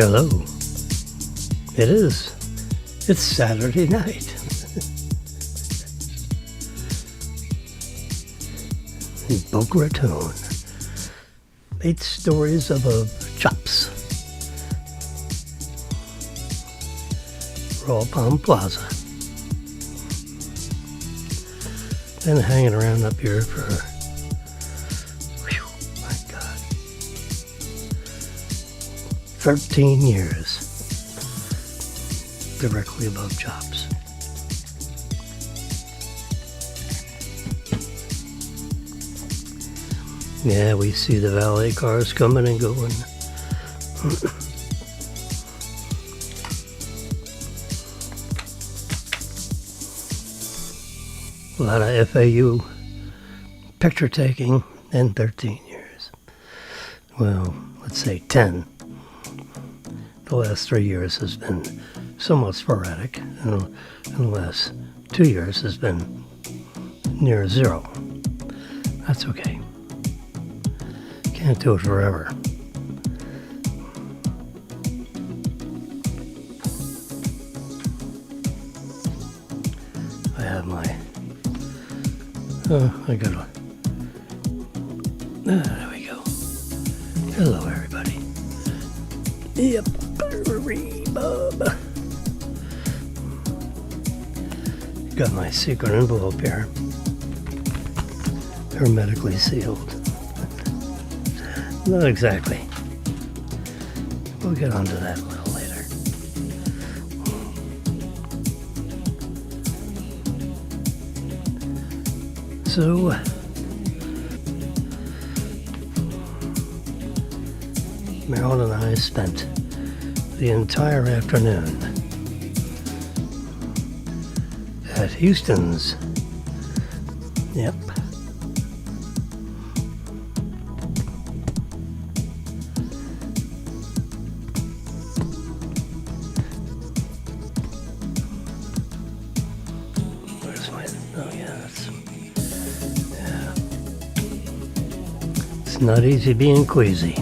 Hello. It is. It's Saturday night. Boca Raton. 8 stories above Chops. Royal Palm Plaza. Been hanging around up here for, my God, 13 years. Directly above Chops. Yeah, we see the valet cars coming and going. A lot of FAU picture taking in 13 years. Well, let's say 10. The last 3 years has been somewhat sporadic, and the last 2 years has been near zero. That's okay. Can't do it forever. I have my... I gotta... there we go. Hello, everybody. Yep. Bub. Got my secret envelope here. Hermetically sealed. Not exactly. We'll get onto that a little later. So, Meryl and I spent the entire afternoon at Houston's. Yep. Where's my... Oh yeah, that's... Yeah. It's not easy being queasy.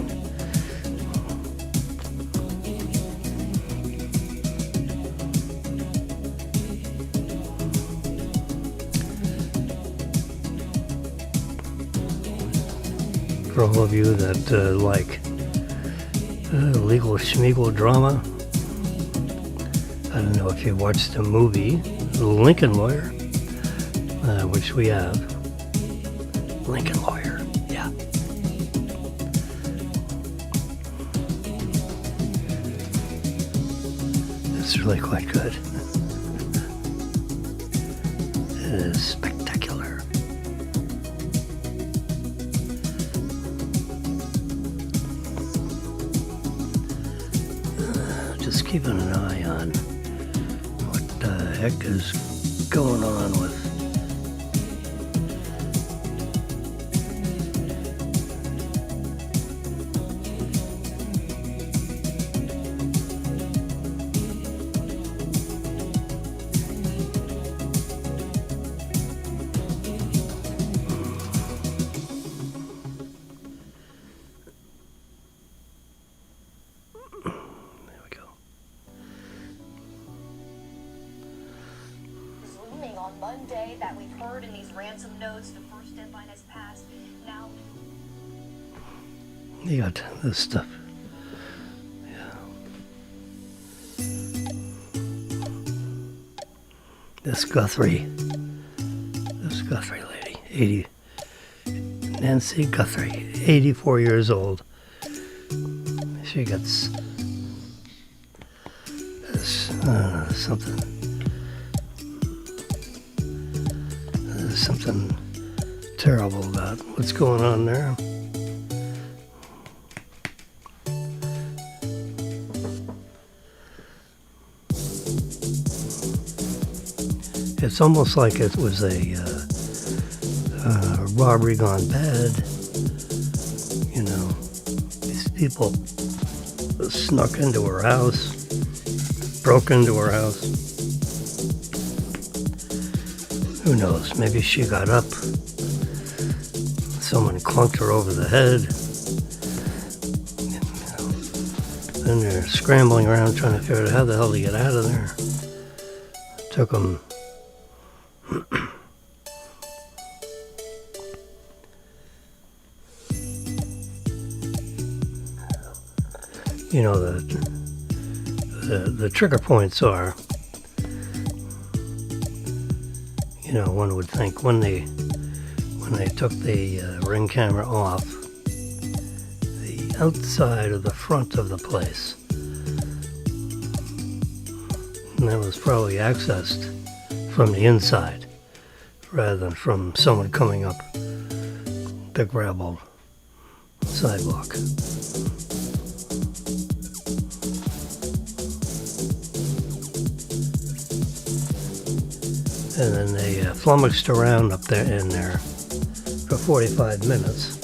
For all of you that like legal schmeagle drama, I don't know if you watched the movie Lincoln Lawyer, which we have. Lincoln Lawyer, yeah. It's really quite good. It is spectacular. Just keeping an eye on what the heck is going on with on Monday that we've heard in these ransom notes. The first deadline has passed. Now you got this stuff. Yeah. This Guthrie lady, Nancy Guthrie, 84 years old. She gets something terrible about what's going on there. It's almost like it was a robbery gone bad. You know, these people snuck into her house, broke into her house. Who knows? Maybe she got up. Someone clunked her over the head. Then they're scrambling around trying to figure out how the hell to get out of there. Took them you know, the trigger points are, you know, one would think when they took the ring camera off, the outside of the front of the place, and that was probably accessed from the inside rather than from someone coming up the gravel sidewalk. And then they flummoxed around up there in there for 45 minutes.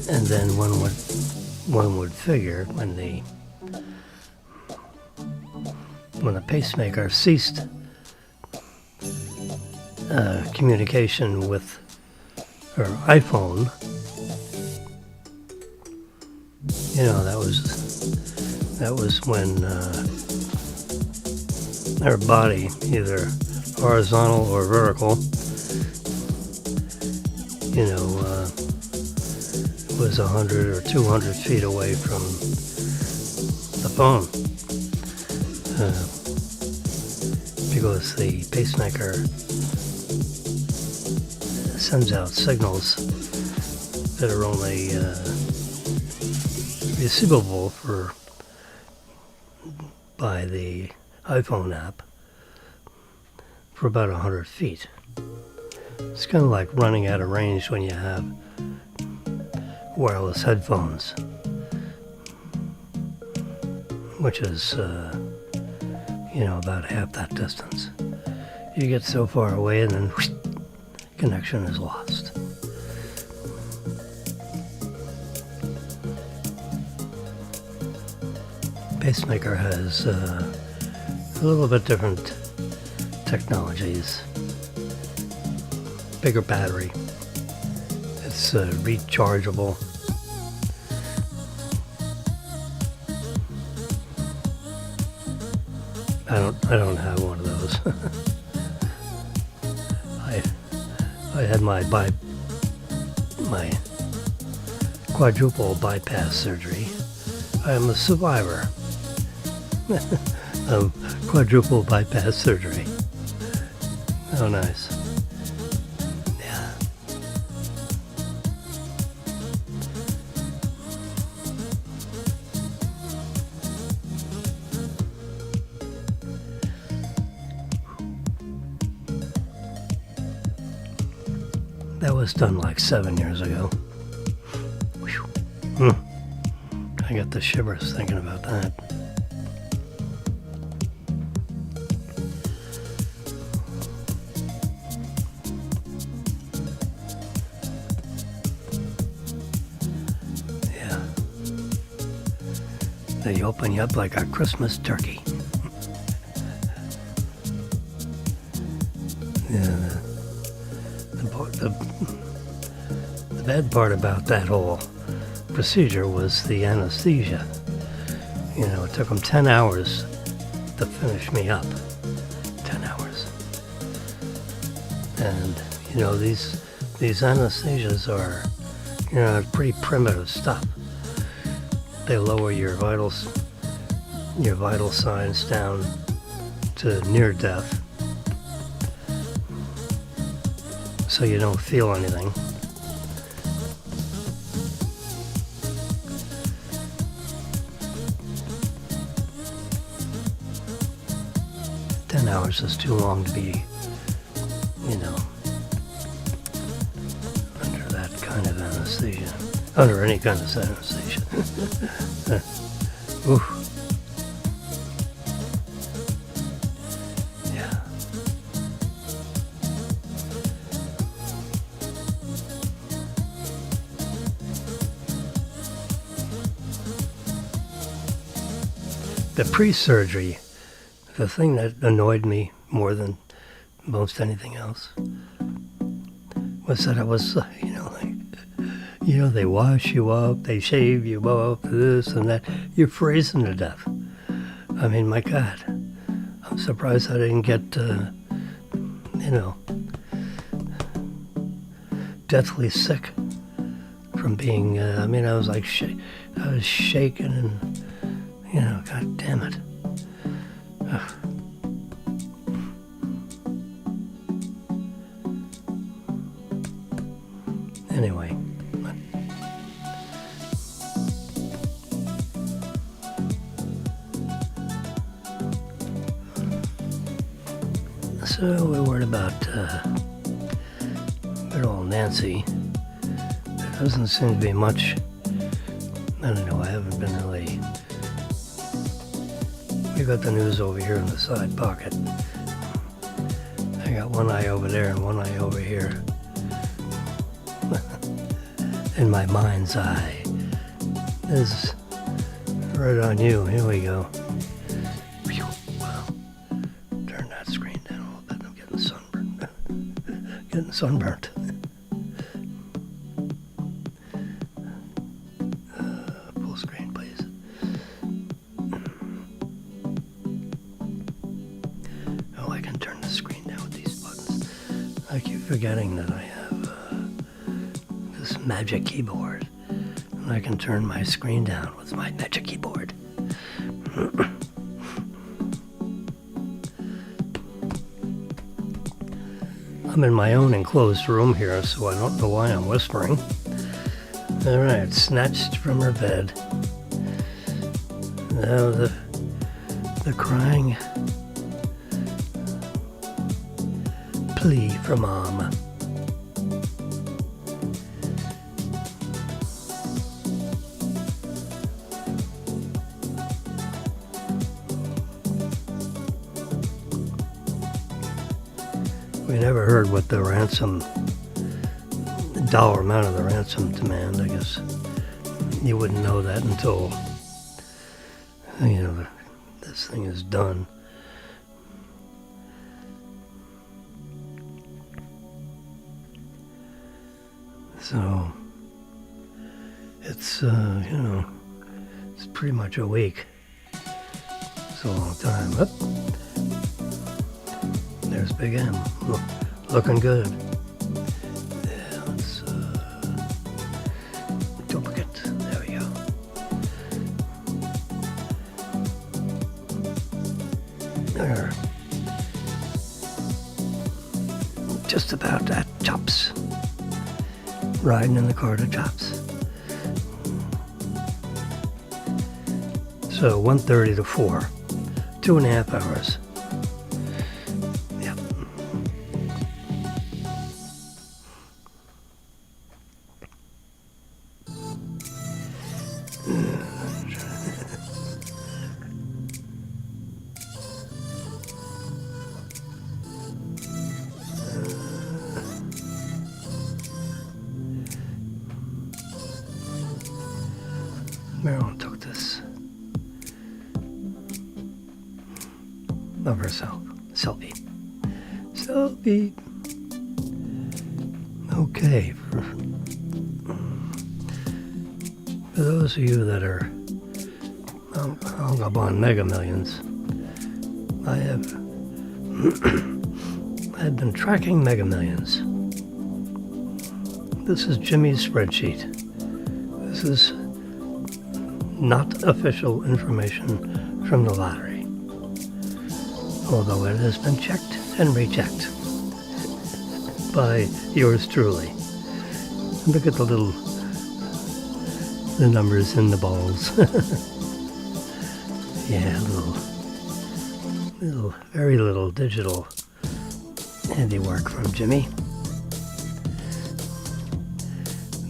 And then one would figure when the pacemaker ceased communication with her iPhone, you know, that was when her body, either horizontal or vertical, you know, was 100 or 200 feet away from the phone, because the pacemaker sends out signals that are only receivable by the iPhone app for about 100 feet. It's kind of like running out of range when you have wireless headphones, which is, you know, about half that distance. You get so far away and then whoosh, connection is lost. Pacemaker has a little bit different technologies. Bigger battery. It's rechargeable. I don't have one of those. I had my quadruple bypass surgery. I am a survivor of quadruple bypass surgery. Oh, nice. Yeah. That was done like 7 years ago. I got the shivers thinking about that. Yeah. They open you up like a Christmas turkey. Yeah. The bad part about that whole procedure was the anesthesia. You know, it took them 10 hours to finish me up. 10 hours. And, you know, these anesthesias are, you know, pretty primitive stuff. They lower your vital signs down to near death, so you don't feel anything. Hours is too long to be, you know, under that kind of anesthesia. Under any kind of anesthesia. Ooh. Yeah. the pre-surgery, the thing that annoyed me more than most anything else was that I was, they wash you up, they shave you up, this and that. You're freezing to death. I mean, my God, I'm surprised I didn't get, deathly sick from being, I was like, I was shaking and, God damn it. Ugh. Anyway. So we worried about good old Nancy. There doesn't seem to be much. I don't know, I haven't been really. We got the news over here in the side pocket. I got one eye over there and one eye over here. In my mind's eye. This is right on you. Here we go. Phew. Wow. Turn that screen down a little bit. I'm getting sunburned. Getting sunburnt. Full screen, please. Oh, I can turn the screen down with these buttons. I keep forgetting that I have this magic keyboard. And I can turn my screen down with my magic keyboard. I'm in my own enclosed room here, so I don't know why I'm whispering. All right, snatched from her bed. Now the crying plea for Mom. We never heard what the dollar amount of the ransom demand. I guess you wouldn't know that until, this thing is done. So, it's, it's pretty much a week. It's a long time. Up. There's Big M. Looking good. Yeah, let's duplicate. There we go. There. Just about at Chops. Riding in the car to Chops. So 1:30 to 4. 2.5 hours. Marilyn took this of herself. Selfie. Okay. For those of you that are hung up on Mega Millions, I've been tracking Mega Millions. This is Jimmy's spreadsheet. This is not official information from the lottery, although it has been checked and rechecked by yours truly. Look at the numbers in the balls. Yeah, very little digital handiwork from Jimmy.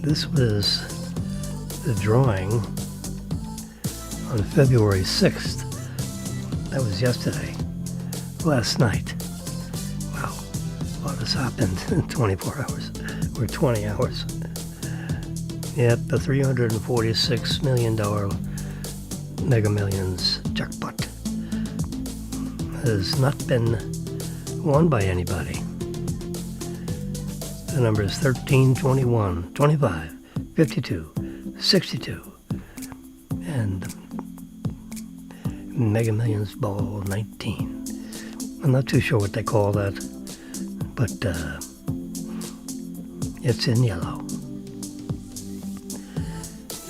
This was the drawing on February 6th. That was yesterday. Last night. Wow. A lot has happened in 24 hours. Or 20 hours. Yep, the $346 million Mega Millions jackpot. has not been won by anybody. The number is 13, 21, 25, 52, 62, and Mega Millions Ball 19. I'm not too sure what they call that, but it's in yellow.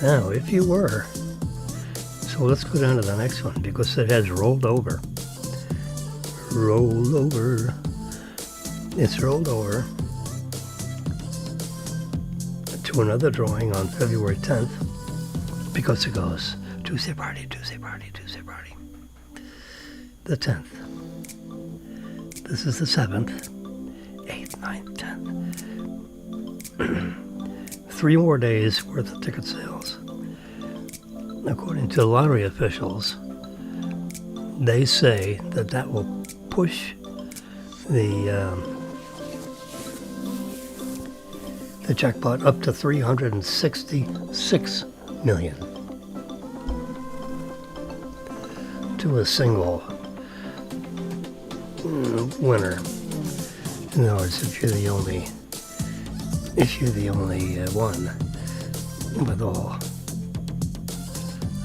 Now, if you were, so let's go down to the next one because it has rolled over. Roll over. It's rolled over to another drawing on February 10th because it goes Tuesday party, Tuesday party, Tuesday party. The 10th. This is the 7th, 8th, 9th, 10th. 3 more days worth of ticket sales. According to lottery officials, they say that that will push the jackpot up to 366 million to a single winner. In other words, if you're the only one with all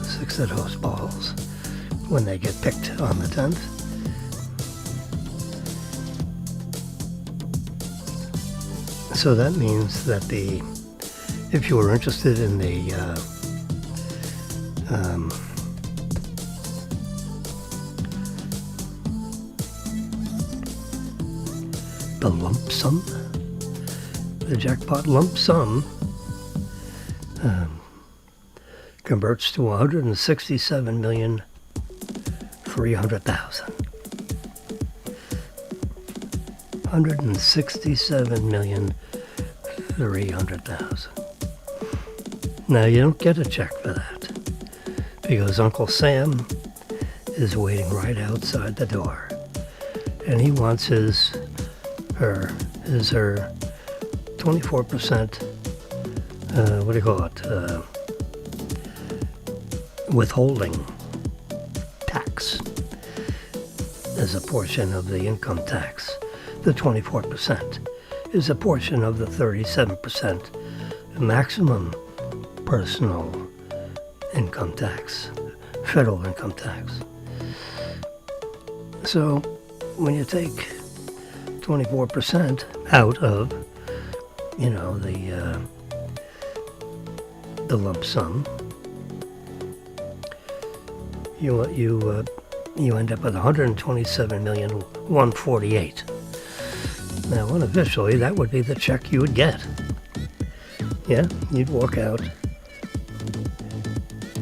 6 of those balls when they get picked on the 10th. So that means that if you were interested in the lump sum, the jackpot lump sum converts to 167,300,000. 167,300,000. Now you don't get a check for that because Uncle Sam is waiting right outside the door, and he wants her 24%. What do you call it? Withholding tax as a portion of the income tax. The 24% is a portion of the 37% maximum personal income tax, federal income tax. So when you take 24% out of, the lump sum, you end up with 127,148,000. Now, unofficially, that would be the check you would get. Yeah, you'd walk out.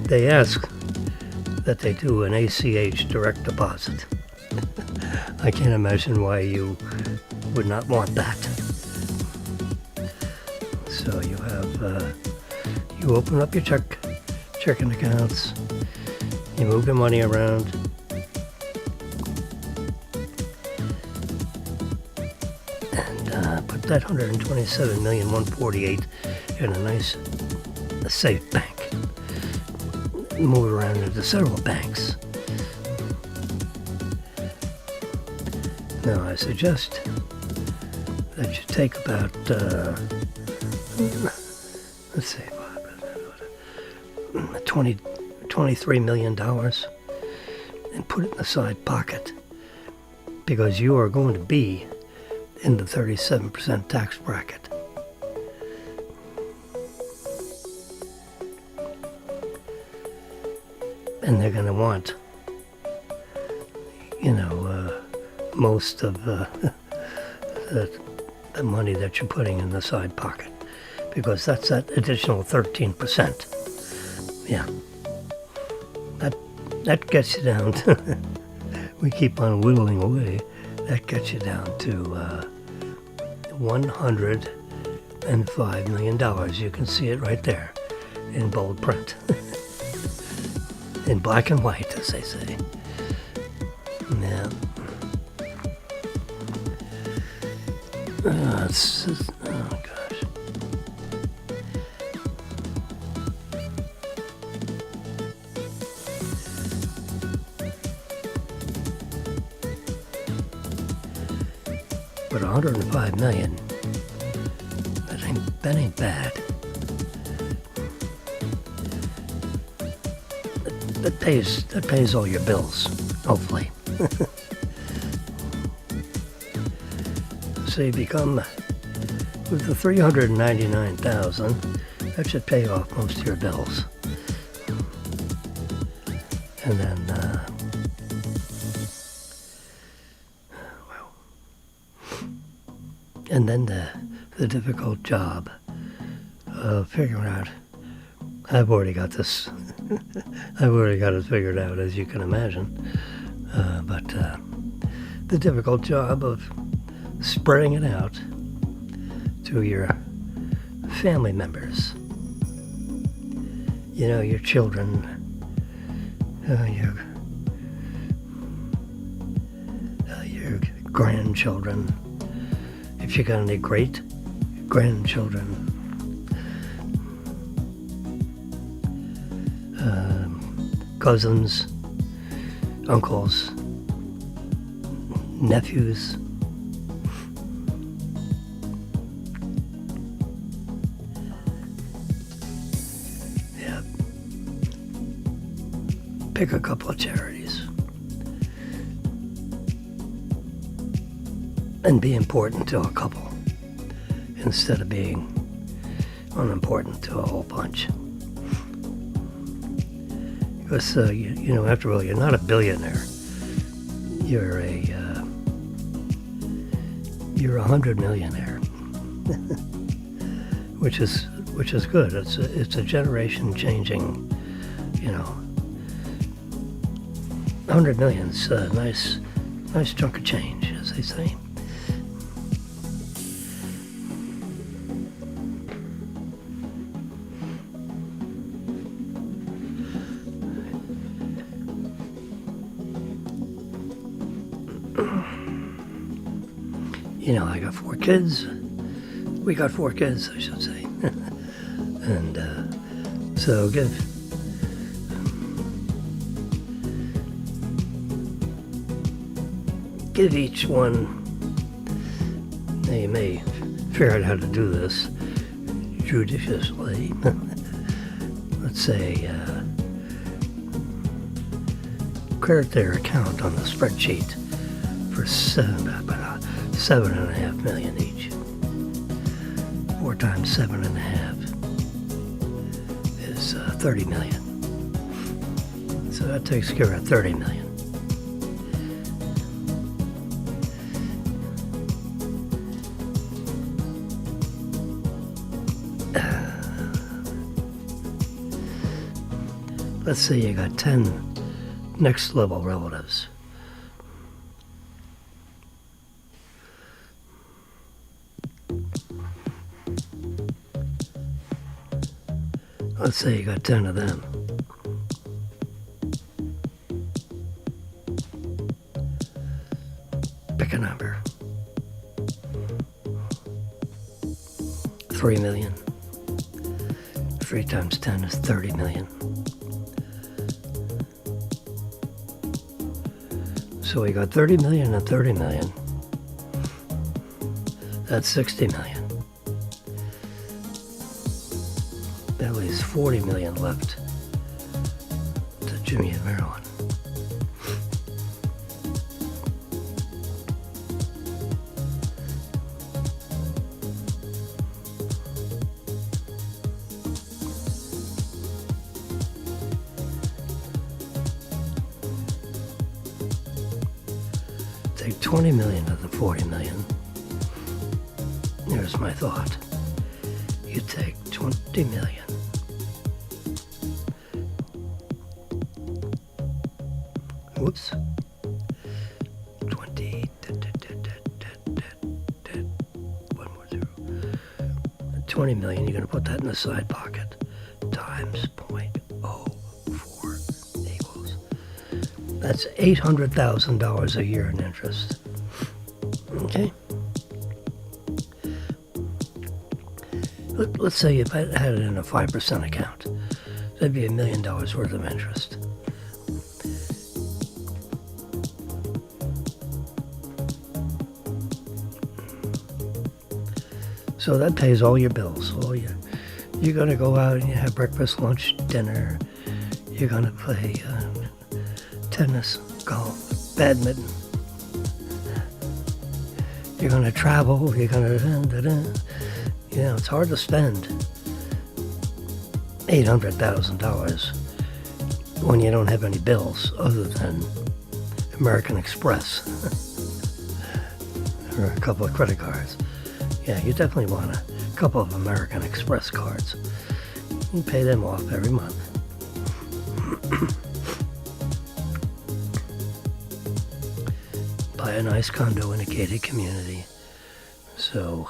They ask that they do an ACH direct deposit. I can't imagine why you would not want that. So you have, you open up your checking accounts, you move your money around, and put that 127,148,000 in a nice safe bank. Move it around into several banks. Now I suggest that you take about, let's see, $23 million and put it in the side pocket because you are going to be in the 37% tax bracket. And they're going to want, most of the money that you're putting in the side pocket, because that's that additional 13%. Yeah, that gets you down to, we keep on whittling away, that gets you down to $105 million. You can see it right there in bold print. In black and white, as they say. Yeah. Oh gosh. But 105 million, that ain't bad. That pays all your bills, hopefully. So you become, with the 399,000, that should pay off most of your bills. And then, and then the difficult job of figuring out, I've already got this, I've already got it figured out, as you can imagine, but the difficult job of spreading it out to your family members, you know, your children, your grandchildren, if you got any great grandchildren, cousins, uncles, nephews. Yeah. Pick a couple of charities. And be important to a couple instead of being unimportant to a whole bunch. Because, you know, after all, you're not a billionaire. You're a 100 millionaire, which is good. It's a generation changing, you know. 100 million's a nice chunk of change, as they say. You know, I got 4 kids. We got 4 kids, I should say. And so give each one, now you may figure out how to do this judiciously. Let's say, credit their account on the spreadsheet for $7.5 million each. 4 times 7.5 is 30 million. So that takes care of 30 million. Let's say you got 10 next level relatives. Let's say you got 10 of them. Pick a number. 3 million. 3 times 10 is 30 million. So we got 30 million and 30 million. That's 60 million. That leaves 40 million left to Jimmy and Marilyn. Take 20 million of the 40 million. Here's my thought. You take 20 million. Whoops. 20. One more zero. 20 million, you're going to put that in the side pocket. Times 0.04 equals. That's $800,000 a year in interest. Okay? Let's say if I had it in a 5% account. That'd be $1 million worth of interest. So that pays all your bills. You're going to go out and you have breakfast, lunch, dinner. You're going to play tennis, golf, badminton. You're going to travel. You're going to... it's hard to spend $800,000 when you don't have any bills other than American Express or a couple of credit cards. Yeah, you definitely want a couple of American Express cards. You pay them off every month. Buy a nice condo in a gated community so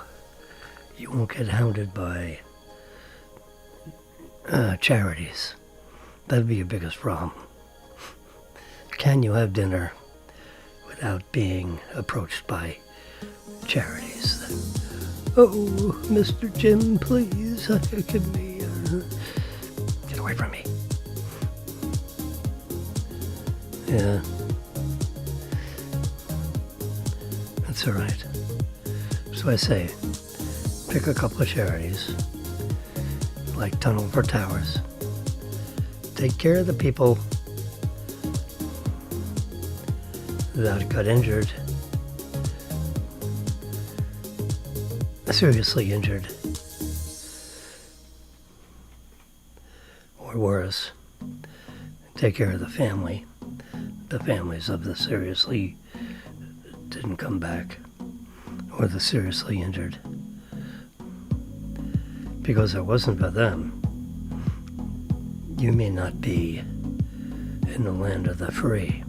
you won't get hounded by charities. That'd be your biggest problem. Can you have dinner without being approached by charities? Oh, Mr. Jim, please, give me... get away from me. Yeah. That's all right. So I say, pick a couple of charities, like Tunnel for Towers. Take care of the people that got injured, seriously injured, or worse. Take care of the families of the seriously didn't come back, or the seriously injured. Because it wasn't for them, you may not be in the land of the free.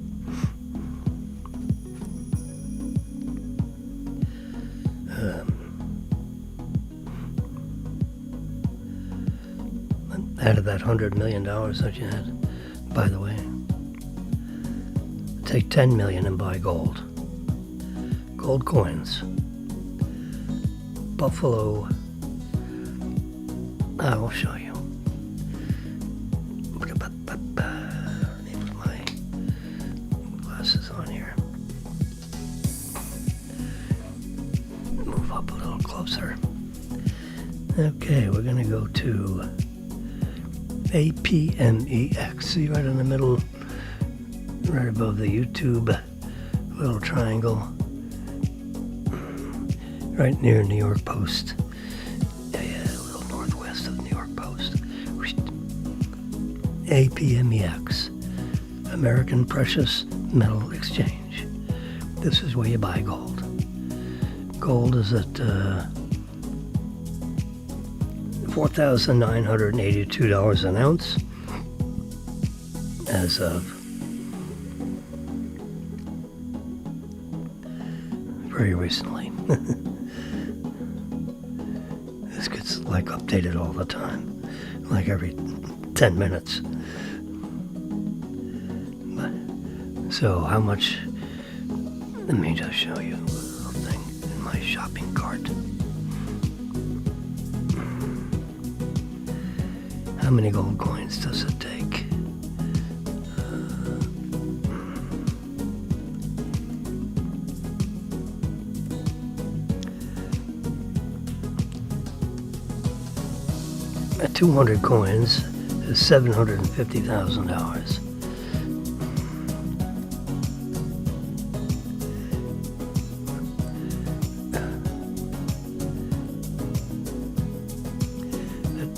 Out of that $100 million that you had, by the way, take $10 million and buy gold. Gold coins. Buffalo. I will show you. Let me put my glasses on here. Move up a little closer. Okay, we're going to go to APMEX. See right in the middle, right above the YouTube little triangle, right near New York Post. Yeah, a little northwest of New York Post. APMEX, American Precious Metal Exchange. This is where you buy gold. Gold is at $4,982 an ounce as of very recently. This gets like updated all the time, like every 10 minutes. So how much? Let me just show you a little thing in my shopping cart. How many gold coins does it take? At 200 coins is $750,000.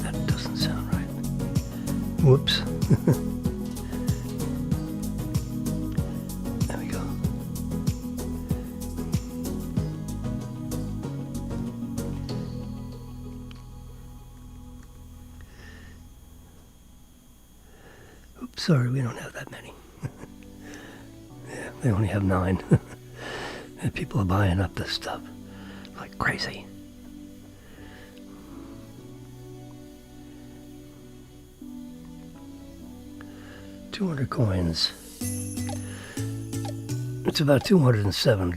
That doesn't sound right. Whoops. There we go. Oops, sorry, we don't have that many. Yeah, they only have 9. And people are buying up this stuff like crazy. $200 coins. It's about 207.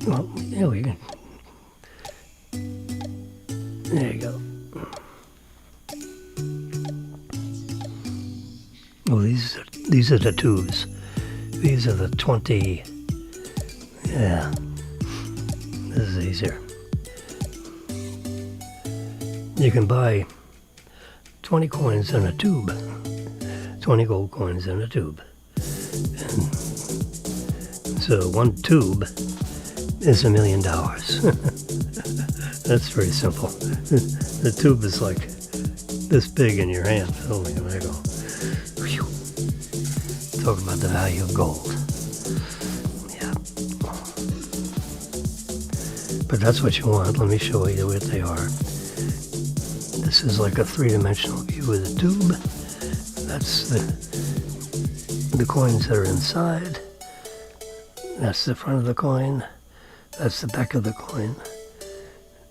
Well, yeah, we can. There you go. Oh, these are the 2s. These are the 20. Yeah, this is easier. You can buy 20 coins in a tube, 20 gold coins in a tube. And so one tube is $1 million. That's very simple. The tube is like this big in your hand. Holy mackerel. Whew. Talk about the value of gold. Yeah. But that's what you want. Let me show you what they are. This is like a three-dimensional view of the tube. That's the coins that are inside. That's the front of the coin. That's the back of the coin.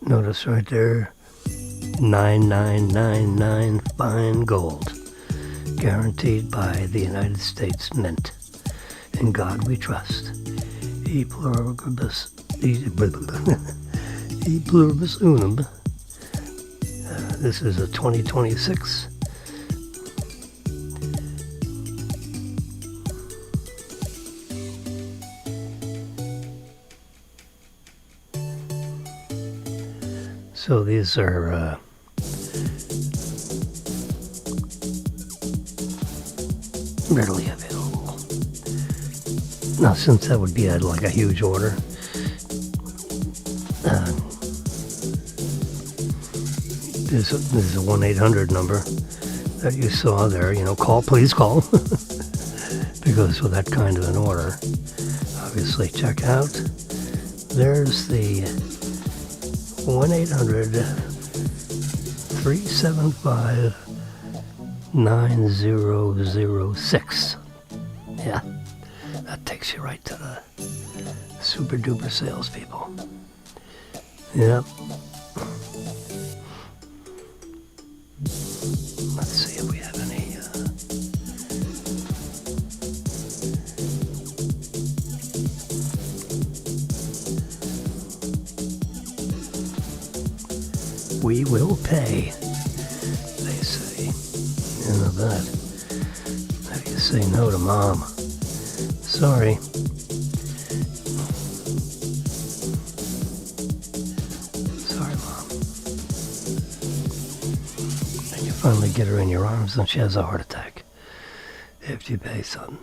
Notice right there, 9999 fine gold, guaranteed by the United States Mint. In God we trust. E pluribus, e pluribus unum. This is a 2026. So these are readily available. Now, since that would be like a huge order, there's a 1-800 number that you saw there. You know, please call, because with that kind of an order, obviously check out. There's the 1-800-375-9006. Yeah, that takes you right to the super duper salespeople. Yep. Let's see if we have any. We will pay, they say. You know that. How do you say no to Mom? Sorry. Sorry, Mom. And you finally get her in your arms and she has a heart attack. If you pay some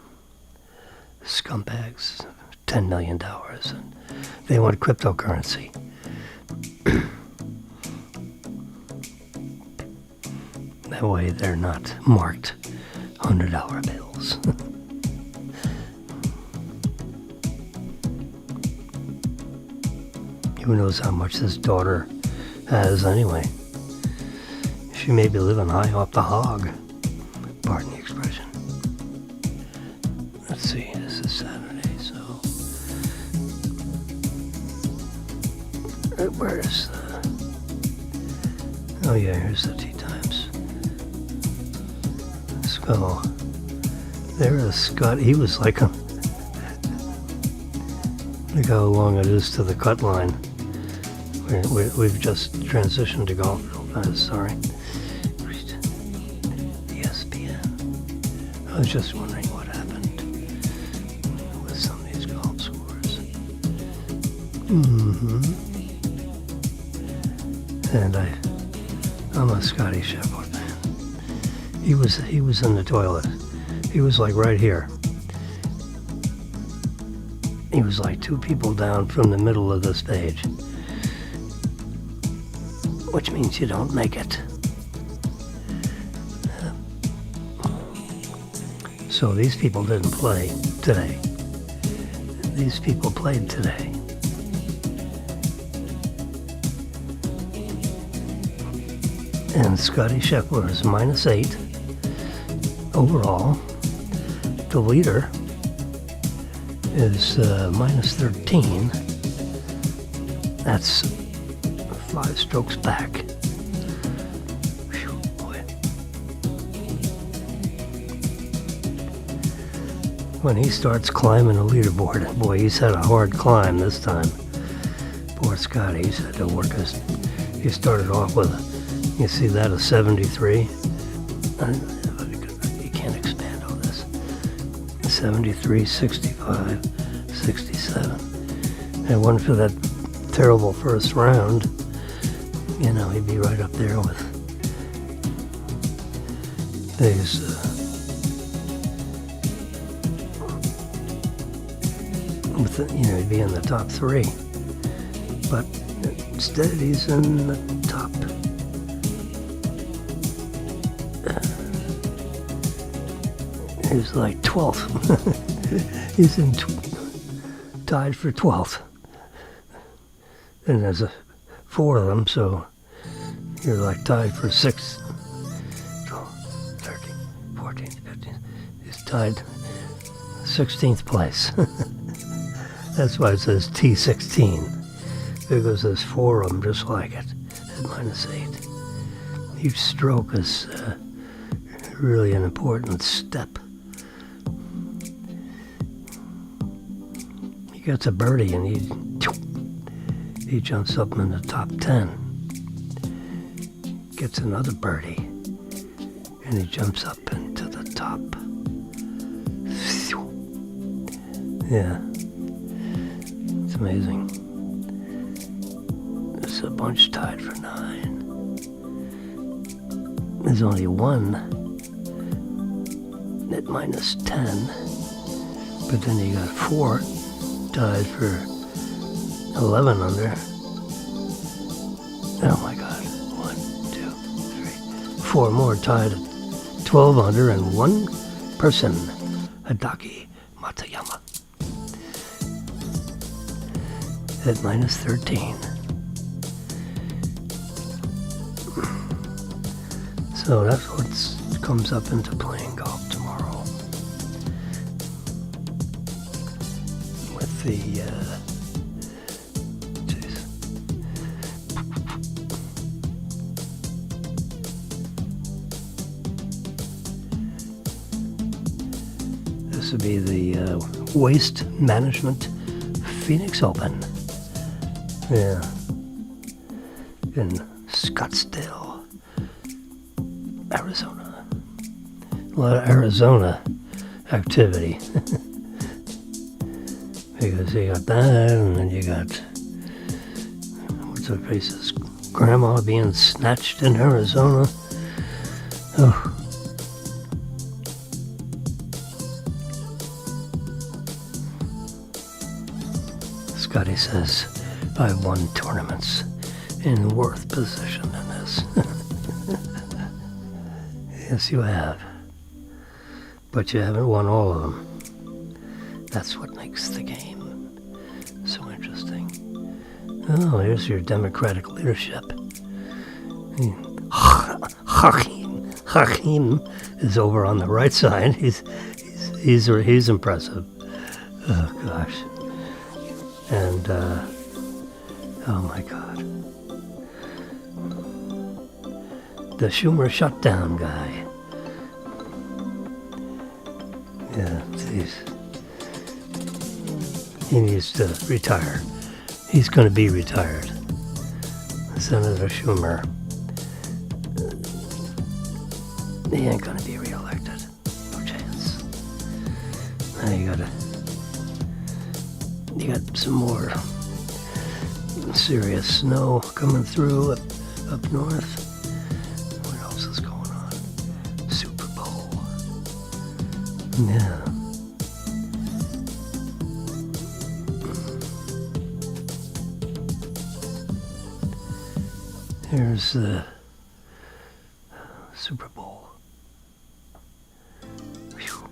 scumbags $10 million and they want cryptocurrency. That way they're not marked $100 bills. Who knows how much this daughter has anyway? She may be living high off the hog. Pardon the expression. Let's see, this is Saturday, so... Where's the... Oh yeah, here's the tea times. So, there is Scott. He was like a... Look how long it is to the cut line. We've just transitioned to golf. Sorry. ESPN. I was just wondering what happened with some of these golf scores. And I'm a Scotty Scheffler fan. He was in the toilet. He was like right here. He was like 2 people down from the middle of the stage. Which means you don't make it. So these people didn't play today. These people played today. And Scotty Scheffler is -8 overall. The leader is -13. That's 5 strokes back. Whew, boy. When he starts climbing the leaderboard, boy, he's had a hard climb this time. Poor Scotty, he's had to work his... He started off with, you see that, a 73? You can't expand on this. 73, 65, 67. And one for that terrible first round. You know, he'd be right up there with these he'd be in the top 3. But instead he's in the top he's like 12th. He's tied for 12th. And there's 4 of them, so you're like tied for 6th. 12, 13, 14, 15. He's tied 16th place. That's why it says T16. Because there's 4 of them just like it at -8. Each stroke is really an important step. He gets a birdie and he jumps up in the top 10. Gets another birdie and he jumps up into the top. Yeah, it's amazing. There's a bunch tied for 9. There's only one at -10, but then you got 4 tied for 11 under. Oh my God. 1, 2, 3, 4 more tied at 12 under, and one person, Hideki Matsuyama, at -13. So that's what comes up into playing golf tomorrow. With the, this would be the Waste Management Phoenix Open. Yeah. In Scottsdale, Arizona. A lot of Arizona activity. Because you got that, and then you got, what's her face's grandma being snatched in Arizona. Oh. Scotty says, I've won tournaments in worth position in this. Yes, you have. But you haven't won all of them. That's what makes the game so interesting. Oh, here's your Democratic leadership. Hakeem is over on the right side. He's impressive. Oh gosh. And oh my God. The Schumer shutdown guy. Yeah, geez. He needs to retire. He's going to be retired. Senator Schumer. He ain't going to be reelected. No chance. Now you got some more serious snow coming through up north. What else is going on? Super Bowl. Yeah. Here's the Super Bowl. Whew.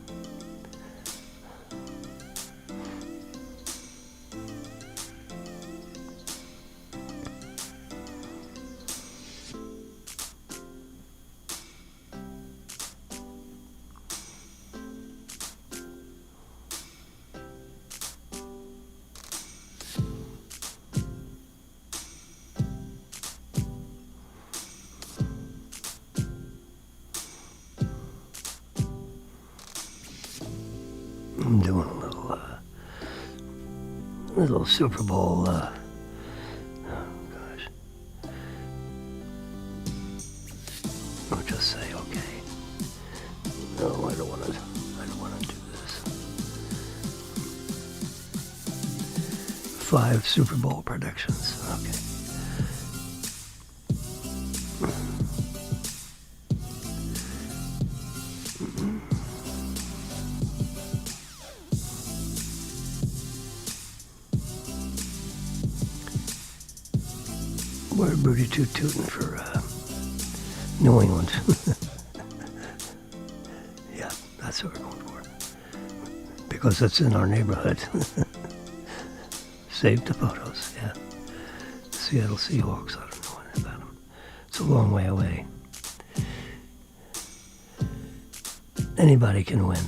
I'm doing a little Super Bowl, oh gosh. I'll just say, okay. No, I don't want to do this. 5 Super Bowl predictions, okay. We're booty toot tootin' for New England. Yeah, that's what we're going for. Because it's in our neighborhood. Save the photos, yeah. Seattle Seahawks, I don't know anything about them. It's a long way away. Anybody can win.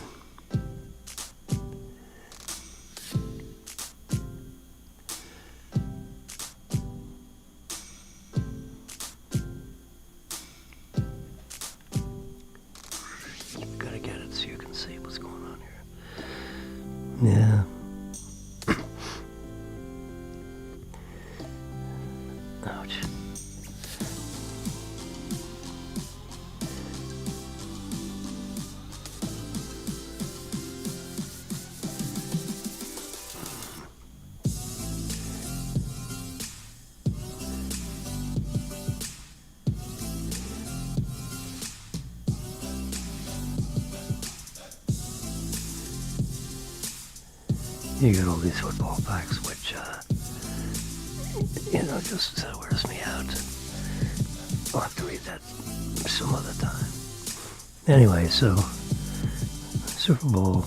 Gotta get it so you can see what's going on here. Yeah. Ouch. You get all these football facts, which, just wears me out. I'll have to read that some other time. Anyway, so, Super Bowl.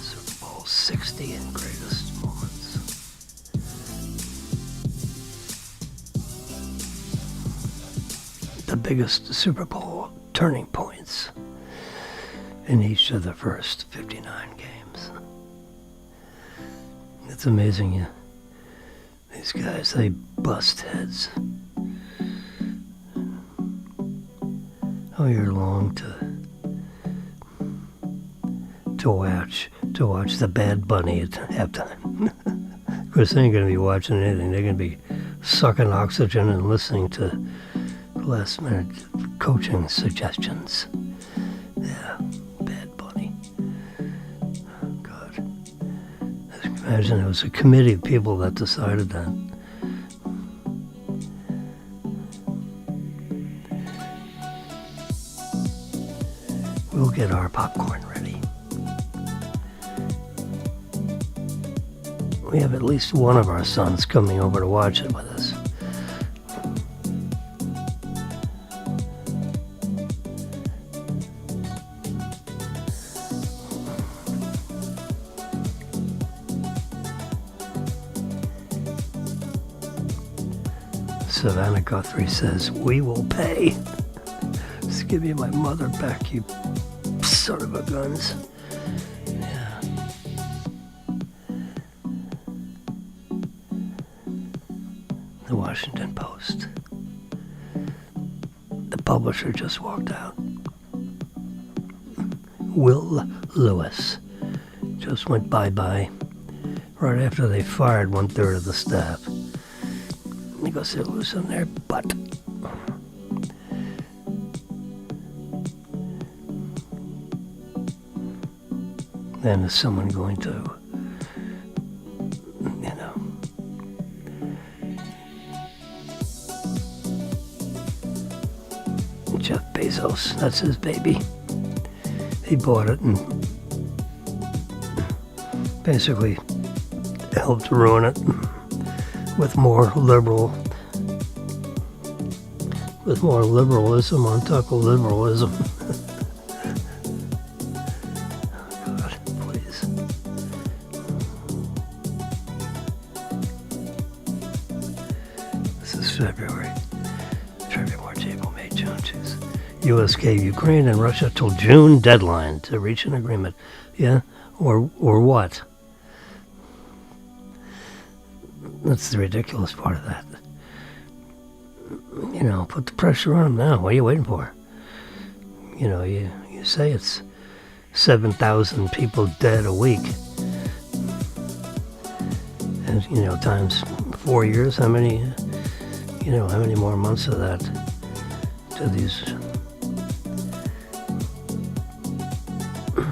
Super Bowl 60 and greatest moments. The biggest Super Bowl turning points in each of the first 59 games. It's amazing, yeah. These guys, they bust heads all year long to watch the Bad Bunny at halftime. Of course, they ain't gonna be watching anything. They're gonna be sucking oxygen and listening to last minute coaching suggestions. Yeah, Bad Bunny. Oh, God. Imagine it was a committee of people that decided that. We'll get our popcorn ready. We have at least one of our sons coming over to watch it with us. Savannah Guthrie says, "We will pay." Just give me my mother back, you son of a guns. Yeah. The Washington Post. The publisher just walked out. Will Lewis just went bye-bye right after they fired 1/3 of the staff. Because they're losing their butt. Then is someone going to, Jeff Bezos, that's his baby. He bought it and basically helped ruin it. With more liberalism on top of liberalism. Oh, God, please. This is February, March, April, May, June, June. U.S. gave Ukraine and Russia till June deadline to reach an agreement. Yeah? Or what? That's the ridiculous part of that. Put the pressure on them now. What are you waiting for? You say it's 7,000 people dead a week. And, times 4 years, how many more months of that do these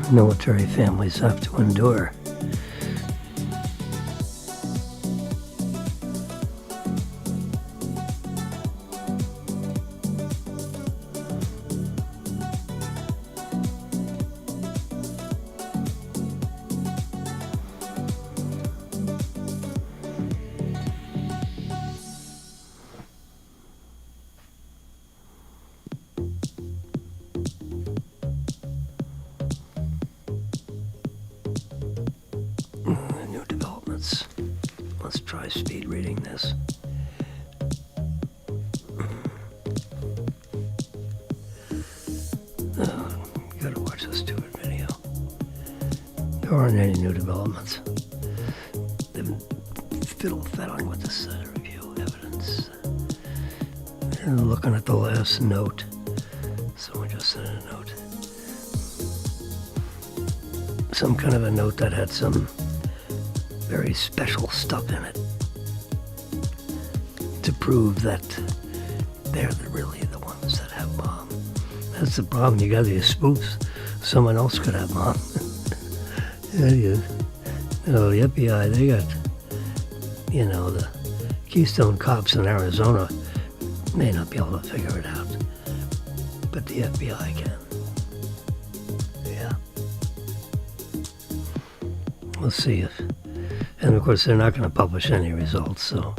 military families have to endure? Let's try speed reading this. You gotta watch this stupid video. There aren't any new developments. They've been fiddle-faddling with this review evidence. And looking at the last note. Someone just sent a note. Some kind of a note that had some very special stuff in it to prove that they're really the ones that have bomb. That's the problem. You got these spoofs. Someone else could have bomb. Yeah. Oh, the FBI, they got, the Keystone cops in Arizona may not be able to figure it out, but the FBI can. Yeah. We'll see if, and of course they're not going to publish any results, so,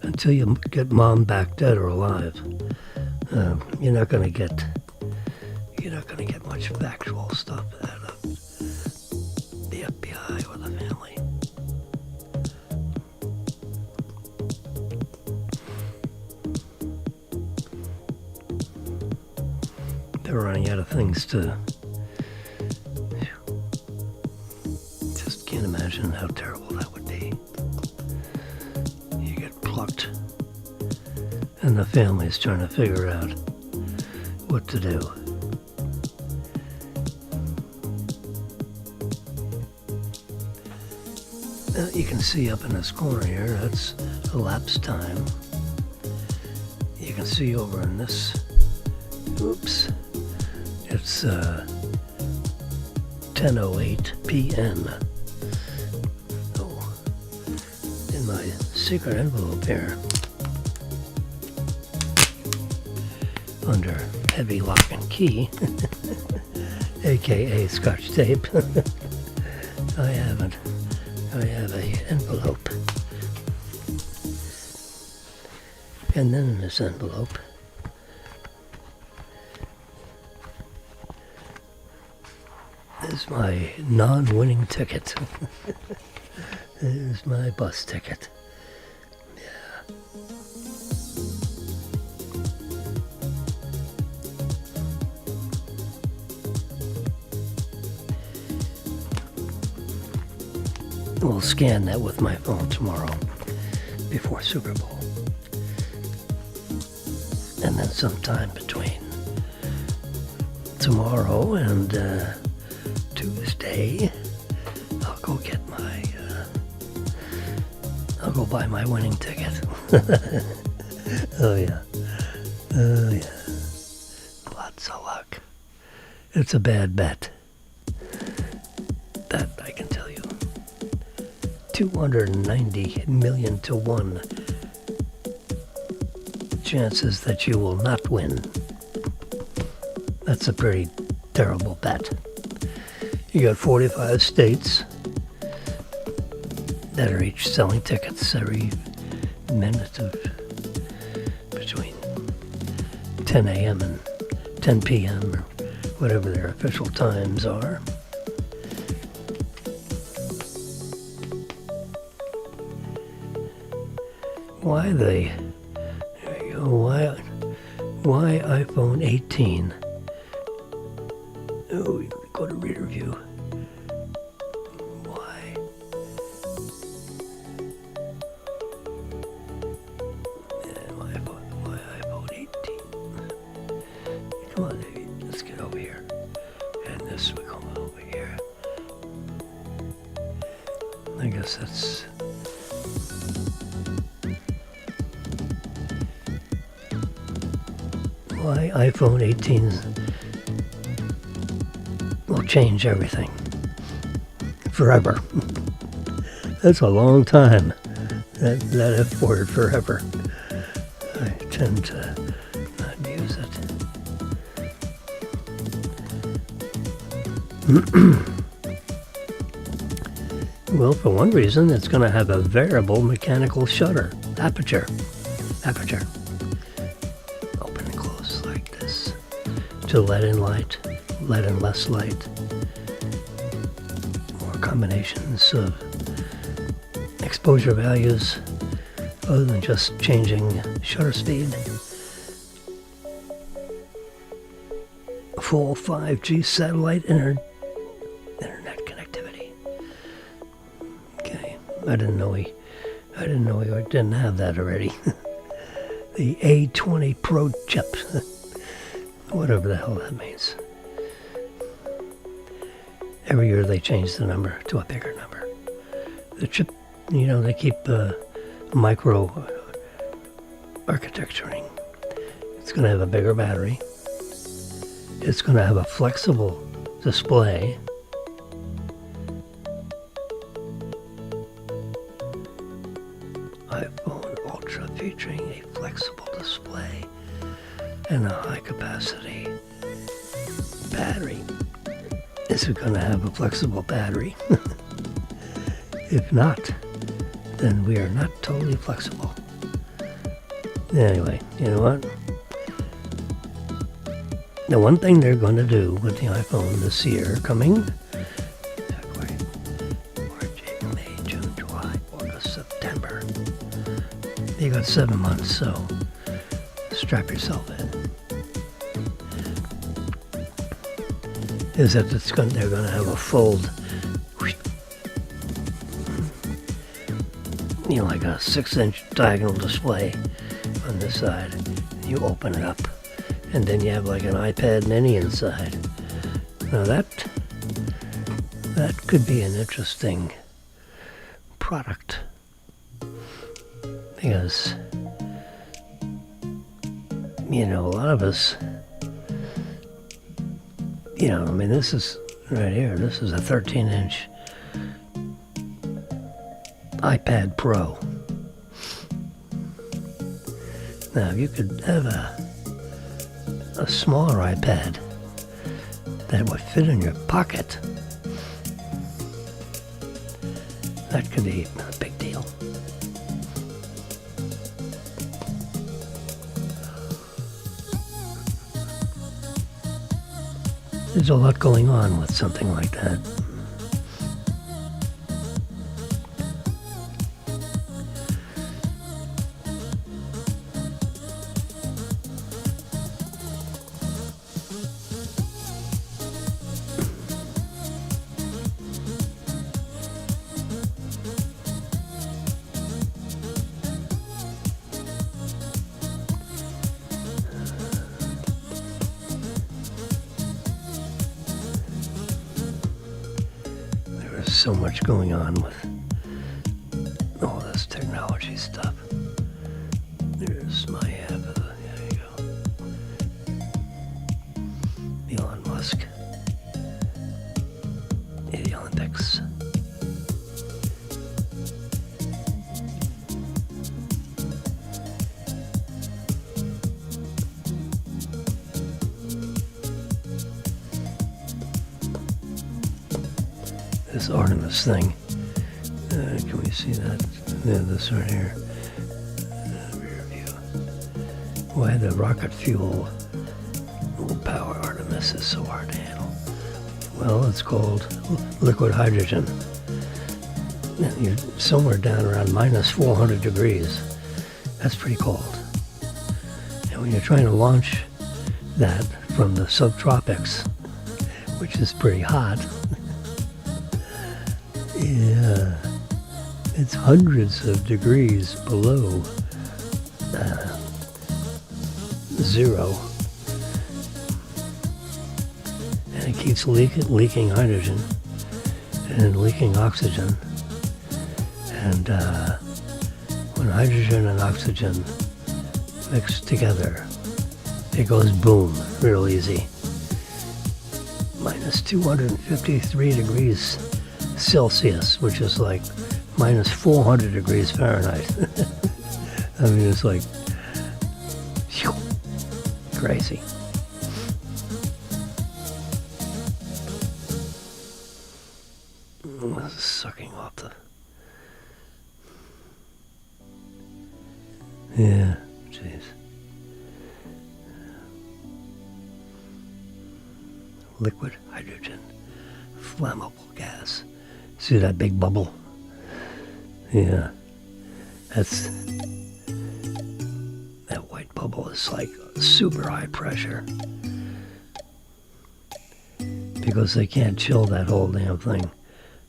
until you get mom back dead or alive, you're not going to get much factual stuff out of the FBI or the family. They're running out of things to. Just can't imagine how terrible that would be. You get plucked, and the family's trying to figure out what to do. You can see up in this corner here, that's elapsed time. You can see over in this, oops, it's 10:08 p.m. Oh, in my secret envelope here, under heavy lock and key, aka Scotch tape, I have an envelope. And then in this envelope, is my non-winning ticket. This is my bus ticket. Yeah. We'll scan that with my phone tomorrow before Super Bowl. And then sometime between tomorrow and Tuesday, I'll go get I'll go buy my winning ticket. Oh yeah. Lots of luck. It's a bad bet. That I can tell you. 290 million to 1 chances that you will not win. That's a pretty terrible bet. You got 45 states that are each selling tickets every minute of between 10 a.m. and 10 p.m. or whatever their official times are. Why iPhone 18? Oh, go to reader view. Why? Why iPhone 18? Come on, let's get over here. And this will come over here. I guess that's... Why iPhone 18 will change everything forever. That's a long time. That F word, forever. I tend to not use it. Well, for one reason, it's going to have a variable mechanical shutter, aperture. To let in light, let in less light, or combinations of exposure values other than just changing shutter speed. Full 5G satellite internet connectivity. Okay, I didn't know we didn't have that already. The A20 Pro chip, whatever the hell that means. Every year they change the number to a bigger number. The chip, they keep micro architecturing. It's going to have a bigger battery. It's going to have a flexible display. iPhone Ultra featuring a flexible display and a high capacity battery. Is it going to have a flexible battery? If not, then we are not totally flexible. Anyway, you know what? The one thing they're going to do with the iPhone this year, coming February, March, April, May, June, July, August, September. You got 7 months, so strap yourself in. Is that they're going to have a fold, like a 6-inch diagonal display on this side. You open it up, and then you have like an iPad mini inside. Now that could be an interesting product, because a lot of us, this is right here. This is a 13-inch iPad Pro. Now, you could have a smaller iPad that would fit in your pocket. That could be a big deal. There's a lot going on with something like that. So much going on with all this technology stuff. There's my app. There you go. Elon Musk. The Olympics. This Artemis thing. Can we see that? Yeah, this right here. Rear view. Why the rocket fuel will power Artemis is so hard to handle. Well, it's called liquid hydrogen. You're somewhere down around minus 400 degrees. That's pretty cold. And when you're trying to launch that from the subtropics, which is pretty hot, yeah, it's hundreds of degrees below zero, and it keeps leaking hydrogen and leaking oxygen, and when hydrogen and oxygen mix together, it goes boom real easy. Minus 253 degrees Celsius, which is like minus 400 degrees Fahrenheit. I mean, it's like phew, crazy. This is sucking off the... Yeah, jeez. Liquid hydrogen, flammable gas, See that big bubble? Yeah. That white bubble is like super high pressure. Because they can't chill that whole damn thing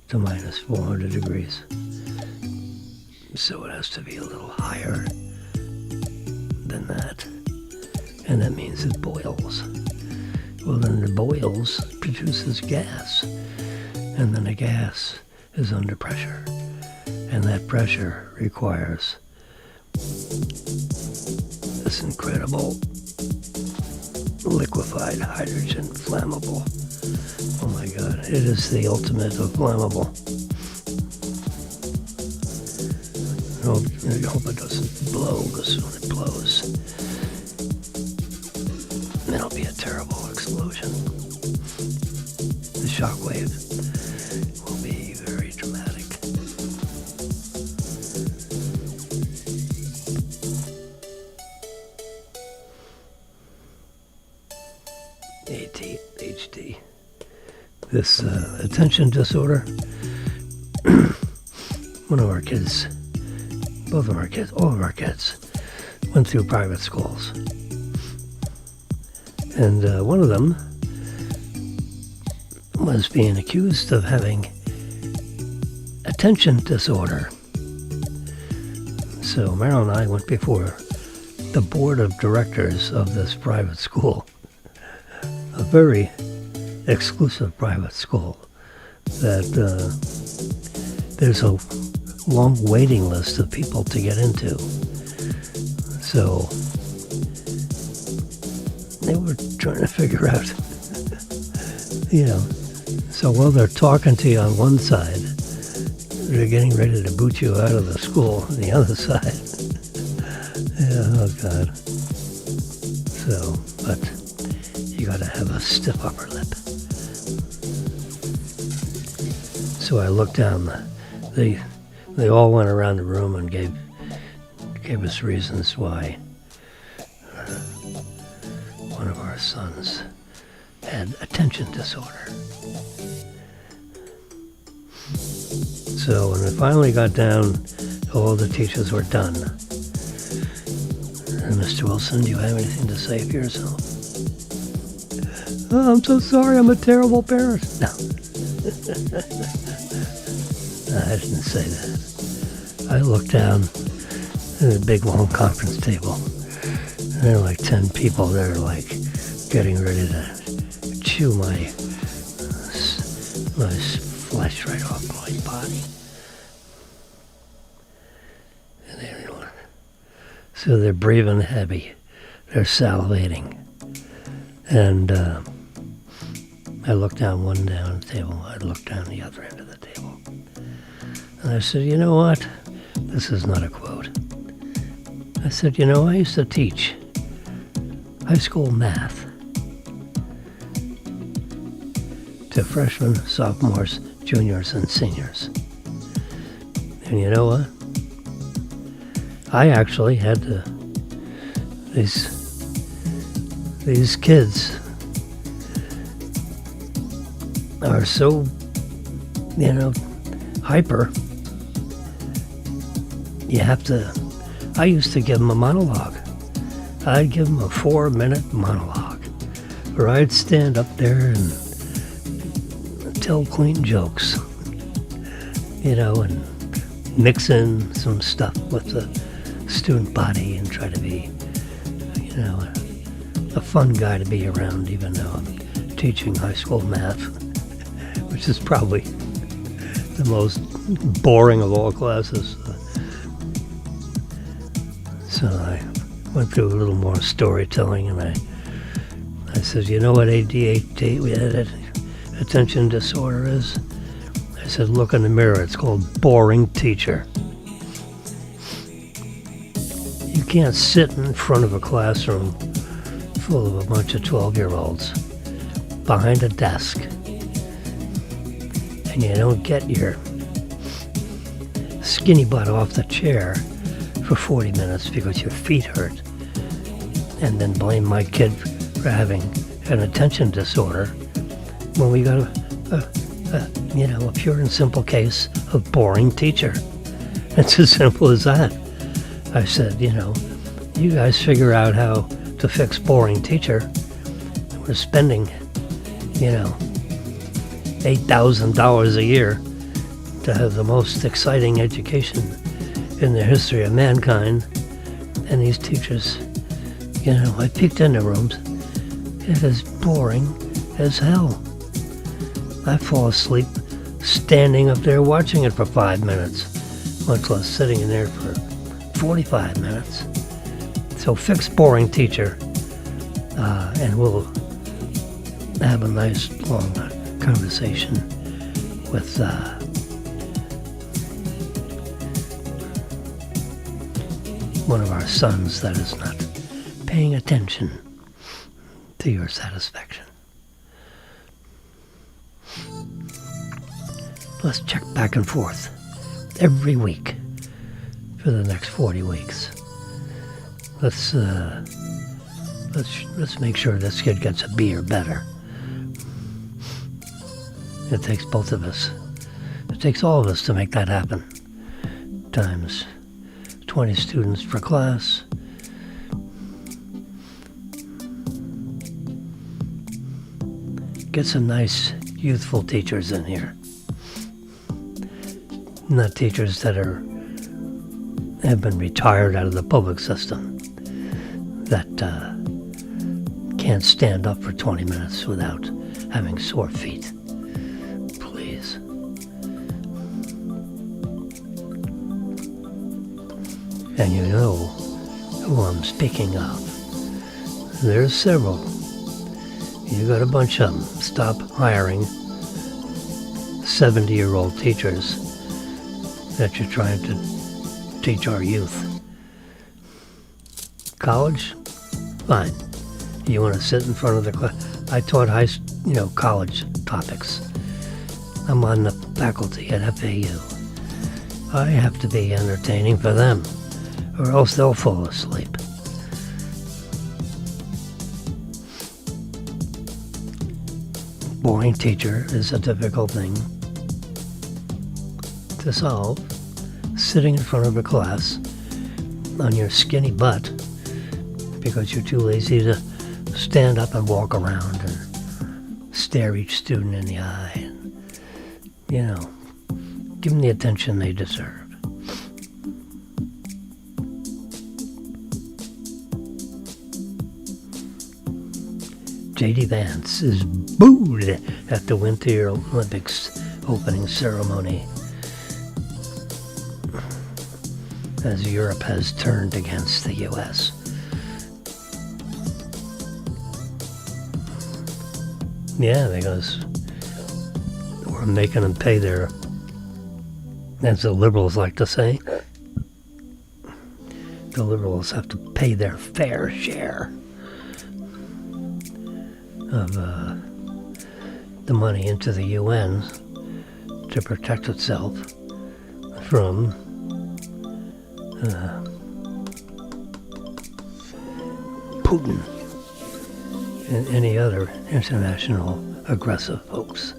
to minus 400 degrees. So it has to be a little higher than that. And that means it boils. Well, then the boils produces gas. And then the gas is under pressure. And that pressure requires this incredible liquefied hydrogen flammable. Oh my God, it is the ultimate of flammable. I hope it doesn't blow, because when it blows, it'll be a terrible explosion. The shock wave will be very dramatic. ADHD. This attention disorder, one of our kids, both of our kids, all of our kids went through private schools. And one of them was being accused of having attention disorder. So Meryl and I went before the board of directors of this private school, a very exclusive private school that there's a long waiting list of people to get into. So they were trying to figure out, so while they're talking to you on one side, they're getting ready to boot you out of the school on the other side. Yeah, oh God. So, but you gotta have a stiff upper lip. So I looked down, they all went around the room and gave us reasons why one of our sons had attention disorder. So when it finally got down, all the teachers were done. And Mr. Wilson, do you have anything to say for yourself? Oh, I'm so sorry, I'm a terrible parent. No. I didn't say that. I looked down at a big long conference table. And there were like 10 people there, like getting ready to chew my flesh right off my body. And so they're breathing heavy. They're salivating. And I looked down one down at the table. I looked down the other end of the table. And I said, you know what? This is not a quote. I said, I used to teach high school math to freshmen, sophomores, juniors, and seniors. And you know what? I actually had these kids are so, hyper. I used to give them a monologue. I'd give them a 4-minute monologue, or I'd stand up there and tell clean jokes, and mix in some stuff with the student body and try to be, a fun guy to be around, even though I'm teaching high school math, which is probably the most boring of all classes. So I went through a little more storytelling, and I said, you know what ADHD, attention disorder is? I said, look in the mirror, it's called boring teacher. You can't sit in front of a classroom full of a bunch of 12-year-olds behind a desk, and you don't get your skinny butt off the chair for 40 minutes because your feet hurt, and then blame my kid for having an attention disorder when we got A pure and simple case of boring teacher. It's as simple as that. I said, you guys figure out how to fix boring teacher. We're spending, $8,000 a year to have the most exciting education in the history of mankind. And these teachers, I peeked in the rooms. It is boring as hell. I fall asleep standing up there watching it for 5 minutes, much less sitting in there for 45 minutes. So fix boring teacher, and we'll have a nice long conversation with one of our sons that is not paying attention to your satisfaction. Let's check back and forth every week for the next 40 weeks. Let's make sure this kid gets a B or better. It takes both of us. It takes all of us to make that happen. Times 20 students per class. Get some nice youthful teachers in here. Not teachers that have been retired out of the public system, that can't stand up for 20 minutes without having sore feet. Please. And you know who I'm speaking of. There's several. You got a bunch of them. Stop hiring 70-year-old teachers that you're trying to teach our youth. College? Fine. You want to sit in front of the class? I taught college topics. I'm on the faculty at FAU. I have to be entertaining for them, or else they'll fall asleep. Boring teacher is a difficult thing to solve. Sitting in front of a class on your skinny butt because you're too lazy to stand up and walk around and stare each student in the eye and, give them the attention they deserve. J.D. Vance is booed at the Winter Olympics opening ceremony as Europe has turned against the U.S. Yeah, because we're making them pay their, as the liberals like to say, the liberals have to pay their fair share of the money into the UN to protect itself from Putin and any other international aggressive folks.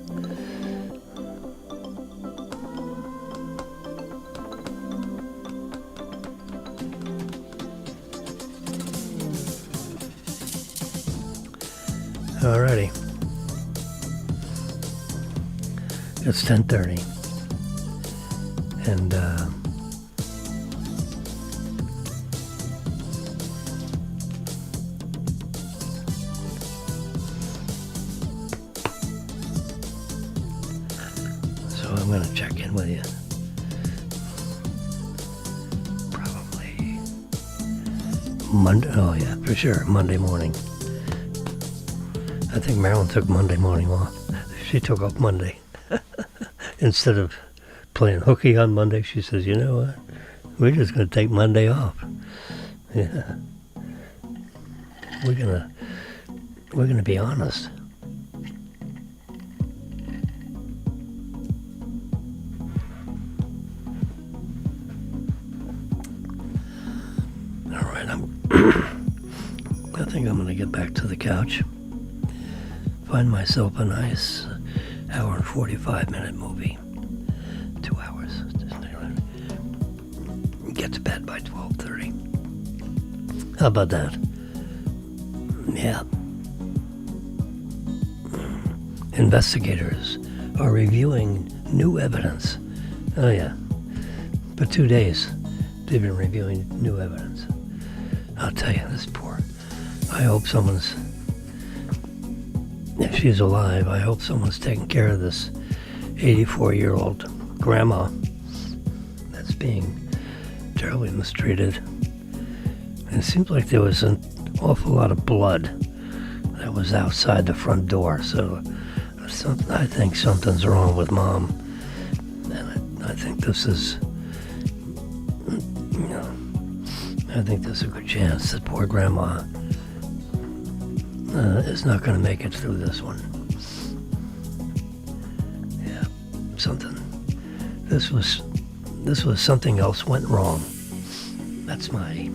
Alrighty. It's 10:30. And so I'm going to check in with you. Probably Monday. Oh yeah, for sure. Monday morning. I think Marilyn took Monday morning off. She took off Monday. Instead of playing hooky on Monday, she says, you know what? We're just going to take Monday off. Yeah. We're going to be honest. All right, I think I'm going to get back to the couch. Find myself a nice hour and 45-minute movie. 2 hours. Get to bed by 12:30. How about that? Yeah. Investigators are reviewing new evidence. Oh, yeah. For 2 days, they've been reviewing new evidence. I'll tell you, this poor. I hope someone's, if she's alive, I hope someone's taking care of this 84-year-old grandma that's being terribly mistreated. And it seems like there was an awful lot of blood that was outside the front door, so I think something's wrong with Mom. And I think this is, I think there's a good chance that poor Grandma is not going to make it through this one. Yeah, something. This was something else went wrong. That's my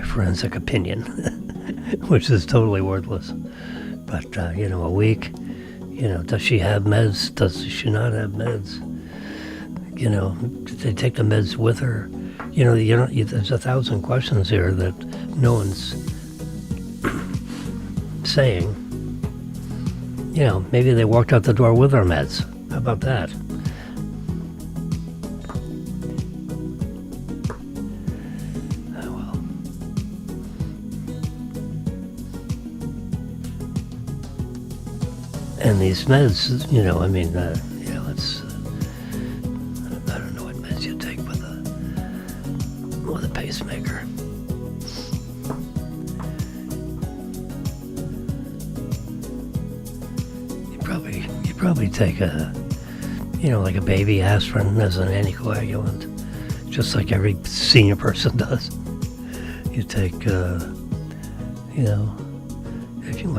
forensic opinion, which is totally worthless. But a week. Does she have meds? Does she not have meds? Did they take the meds with her? There's 1,000 questions here that no one's saying. Maybe they walked out the door with her meds. How about that? Oh, well. And these meds, it's, I don't know what meds you take with a pacemaker. You probably take like a baby aspirin as an anticoagulant, just like every senior person does. You take,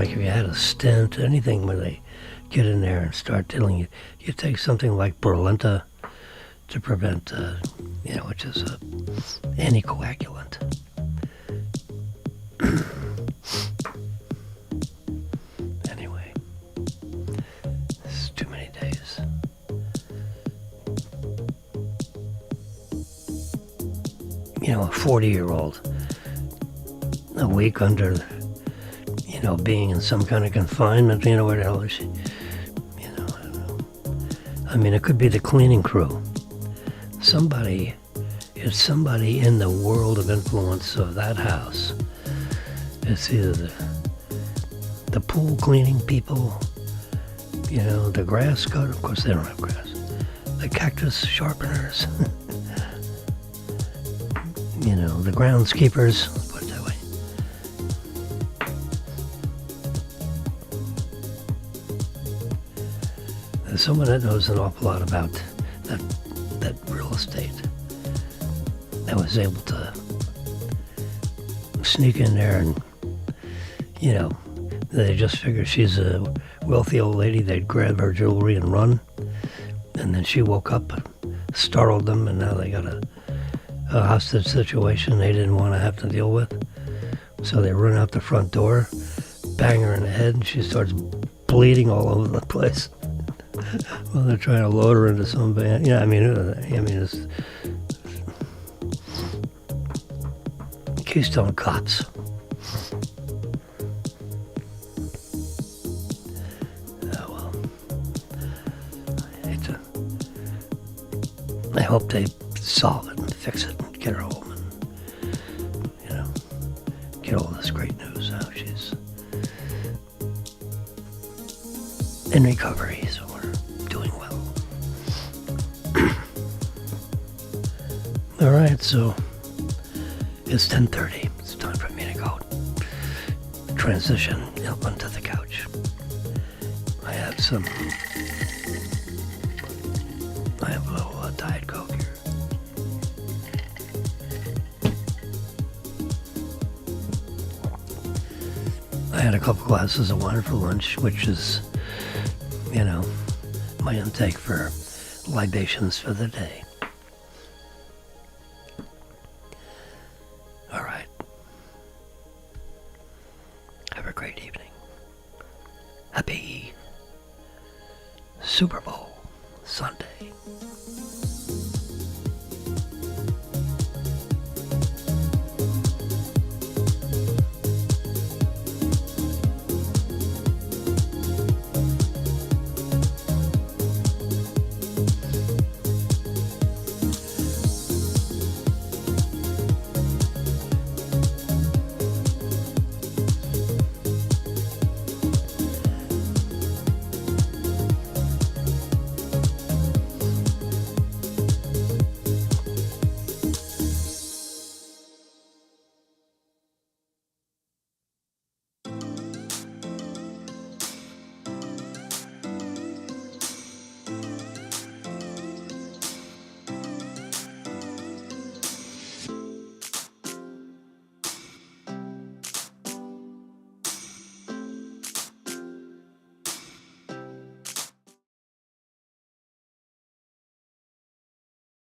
if you had a stent, anything where they get in there and start tilling you take something like Brilinta to prevent, which is a anticoagulant. Anyway, this is too many days. A 40-year-old, a week under, being in some kind of confinement, where the hell is she? I don't know. I mean, it could be the cleaning crew. It's somebody in the world of influence of that house. It's either the pool cleaning people, the grass cut. Of course, they don't have grass. The cactus sharpeners. The groundskeepers. Put it that way. There's someone that knows an awful lot about that real estate, that was able to sneak in there and, they just figure she's a wealthy old lady. They'd grab her jewelry and run. And then she woke up, startled them, and now they got a hostage situation they didn't want to have to deal with. So they run out the front door, bang her in the head, and she starts bleeding all over the place. Well, they're trying to load her into some van. Yeah, I mean, it's Keystone Cops. Oh well. I hope they solve it and fix it and get her home and get all this great news out. She's in recovery, so we're doing well. All right, so it's 10:30. It's time for me to go transition up onto the couch. I have a little Diet Coke here. I had a couple glasses of wine for lunch, which is, my intake for libations for the day.